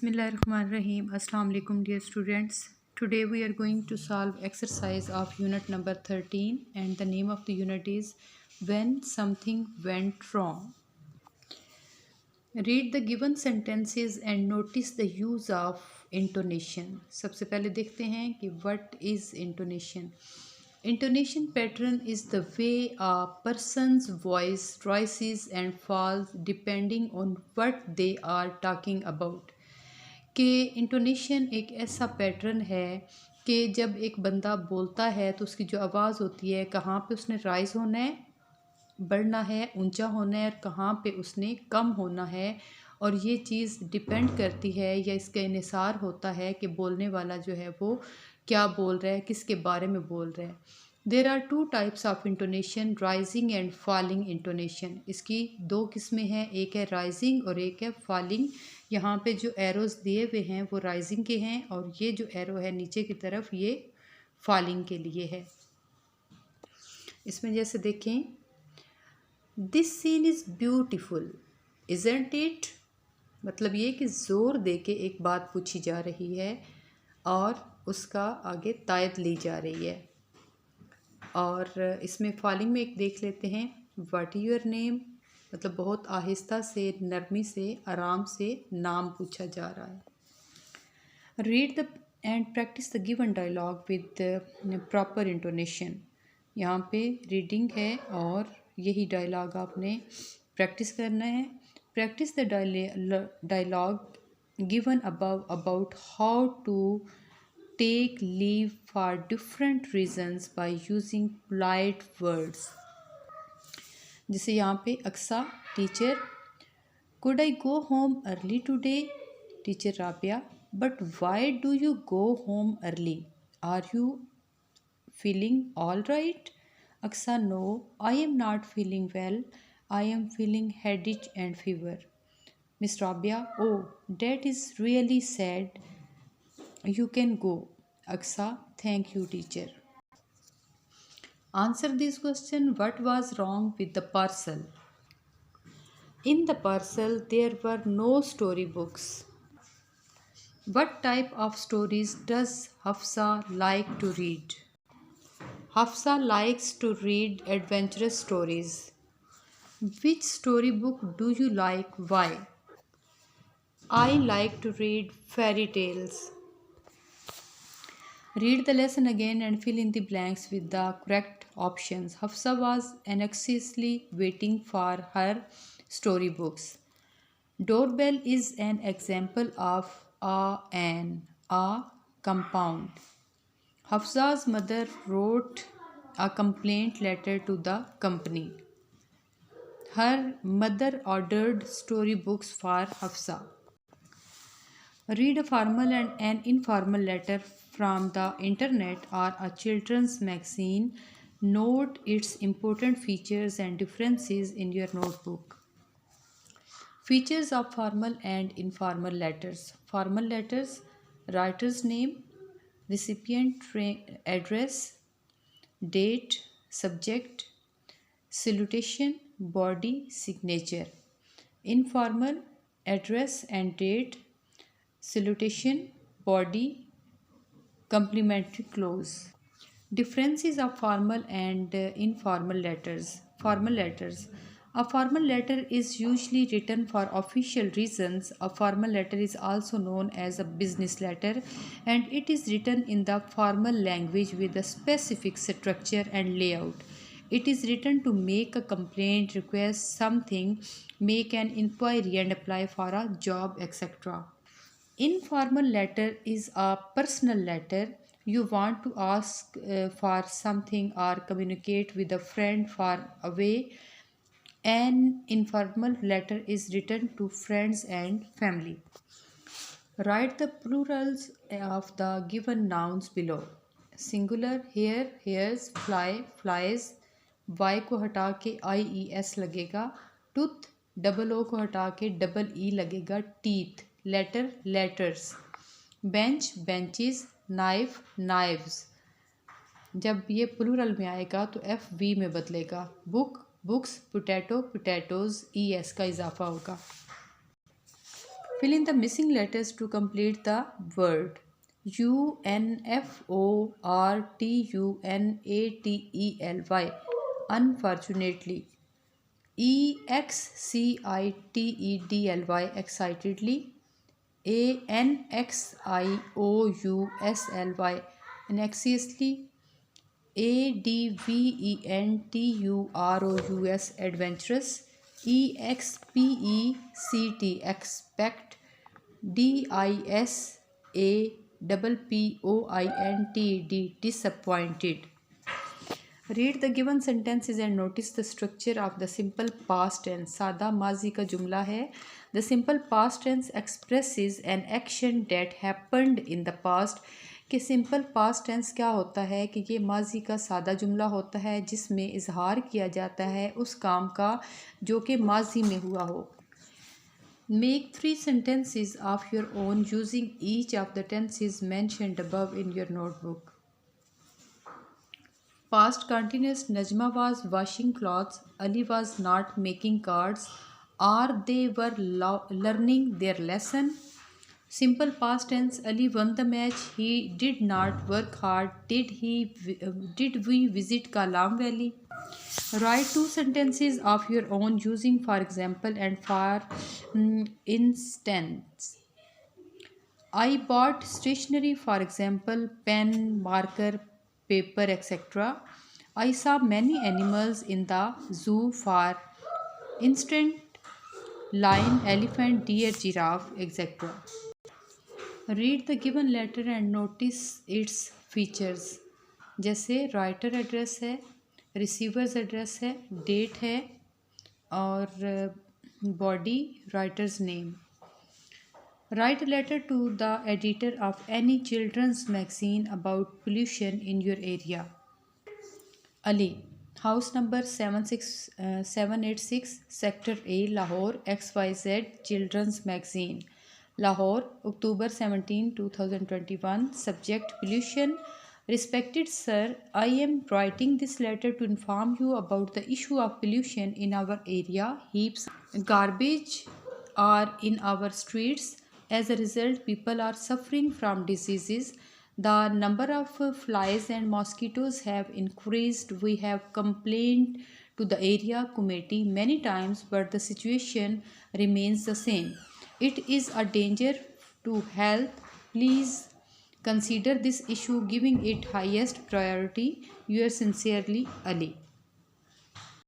Bismillahirrahmanirrahim. Assalamu alaikum dear students. Today we are going to solve exercise of unit number 13 and the name of the unit is When Something Went Wrong. Read the given sentences and notice the use of intonation. सबसे पहले देखते हैं कि what is intonation. Intonation pattern is the way a person's voice rises and falls depending on what they are talking about. कि intonation एक ऐसा pattern है कि जब एक बंदा बोलता है तो उसकी जो आवाज़ होती है कहाँ पे उसने राइज होना है, बढ़ना है, ऊंचा होना है और कहाँ पे उसने कम होना है, और ये चीज़ डिपेंड करती है या इसका इन्हिसार होता है कि बोलने वाला जो है वो क्या बोल रहा है, किसके बारे में बोल रहा है। There are two types of intonation, rising and falling intonation. इसकी दो किस्में हैं, एक है राइजिंग और एक है फॉलिंग। यहाँ पे जो एरोज़ दिए हुए हैं वो राइजिंग के हैं और ये जो एरो है नीचे की तरफ ये फॉलिंग के लिए है। इसमें जैसे देखें, this scene is beautiful isn't it, मतलब ये कि ज़ोर दे के एक बात पूछी जा रही है और उसका आगे तायद ली जा रही है। और इसमें फॉलिंग में एक देख लेते हैं, व्हाट इज़ योर नेम, मतलब बहुत आहिस्ता से, नरमी से, आराम से नाम पूछा जा रहा है। Read the and practise the given dialogue with proper intonation. यहाँ पे रीडिंग है और यही डायलॉग आपने प्रैक्टिस करना है। Practise the dialogue given above about how to take leave for different reasons by using polite words. जैसे यहाँ पे Aqsa, teacher, could I go home early today? Teacher Rabia, but why do you go home early? Are you feeling all right? Aksa, no, I am not feeling well. I am feeling headache and fever. Miss Rabia, oh, that is really sad. You can go. Aksa, thank you teacher. Answer this question. What was wrong with the parcel? In the parcel there were no storybooks. What type of stories does Hafsa like to read? Hafsa likes to read adventurous stories. Which storybook do you like? Why? I like to read fairy tales. Read the lesson again and fill in the blanks with the correct options. Hafsa was anxiously waiting for her storybooks. Doorbell is an example of a compound. Hafsa's mother wrote a complaint letter to the company. Her mother ordered storybooks for Hafsa. Read a formal and an informal letter from the internet or a children's magazine. Note its important features and differences in your notebook. Features of formal and informal letters. Formal letters: writer's name, recipient address, date, subject, salutation, body, signature. Informal: address and date, salutation, body, complimentary clause. Differences of formal and informal letters. Formal letters. A formal letter is usually written for official reasons. A formal letter is also known as a business letter and it is written in the formal language with a specific structure and layout. It is written to make a complaint, request something, make an inquiry and apply for a job, etc. Informal letter is a personal letter. You want to ask for something or communicate with a friend far away. An informal letter is written to friends and family. Write the plurals of the given nouns below. Singular: hair, hairs, fly, flies. Y को हटा के IES लगेगा. Tooth, double O को हटा के double E लगेगा. Teeth, letter, letters. Bench, benches, knife, knives. जब ये प्लूरल में आएगा तो FV में बदलेगा. Book, books, potato, potatoes, ES का इजाफा होगा. Fill in the missing letters to complete the word. UNFORTUNATELY. Unfortunately. EXCITEDLY. Excitedly. ANXIOUSLY. Anxiously. ADVENTUROUS. Adventurous. EXPECT. Expect. DISAPPOINTED. Disappointed. Read the given sentences and notice the structure of the simple past tense. सादा माजी का जुमला है. The simple past tense expresses an action that happened in the past. कि simple past tense क्या होता है कि ये माजी का सादा जुमला होता है जिसमें इजहार किया जाता है उस काम का जो कि माजी में हुआ हो. Make 3 sentences of your own using each of the tenses mentioned above in your notebook. Past continuous. Najma was washing clothes. Ali was not making cards, or they were learning their lesson. Simple past tense. Ali won the match. He did not work hard. Did we visit Kalam Valley? Write 2 sentences of your own using for example and for instance. I bought stationery, for example, pen, marker, paper, etc. I saw many animals in the zoo, for instance, lion, elephant, deer, giraffe, etc. Read the given letter and notice its features. जैसे writer address है, receiver's address है, date है और body writers name. Write a letter to the editor of any children's magazine about pollution in your area. Ali, house number 786, Sector A, Lahore, XYZ Children's Magazine. Lahore, October 17, 2021. Subject: pollution. Respected sir, I am writing this letter to inform you about the issue of pollution in our area. Heaps garbage are in our streets. As a result, people are suffering from diseases. The number of flies and mosquitoes have increased. We have complained to the area committee many times, but the situation remains the same. It is a danger to health. Please consider this issue, giving it highest priority. Yours sincerely, Ali.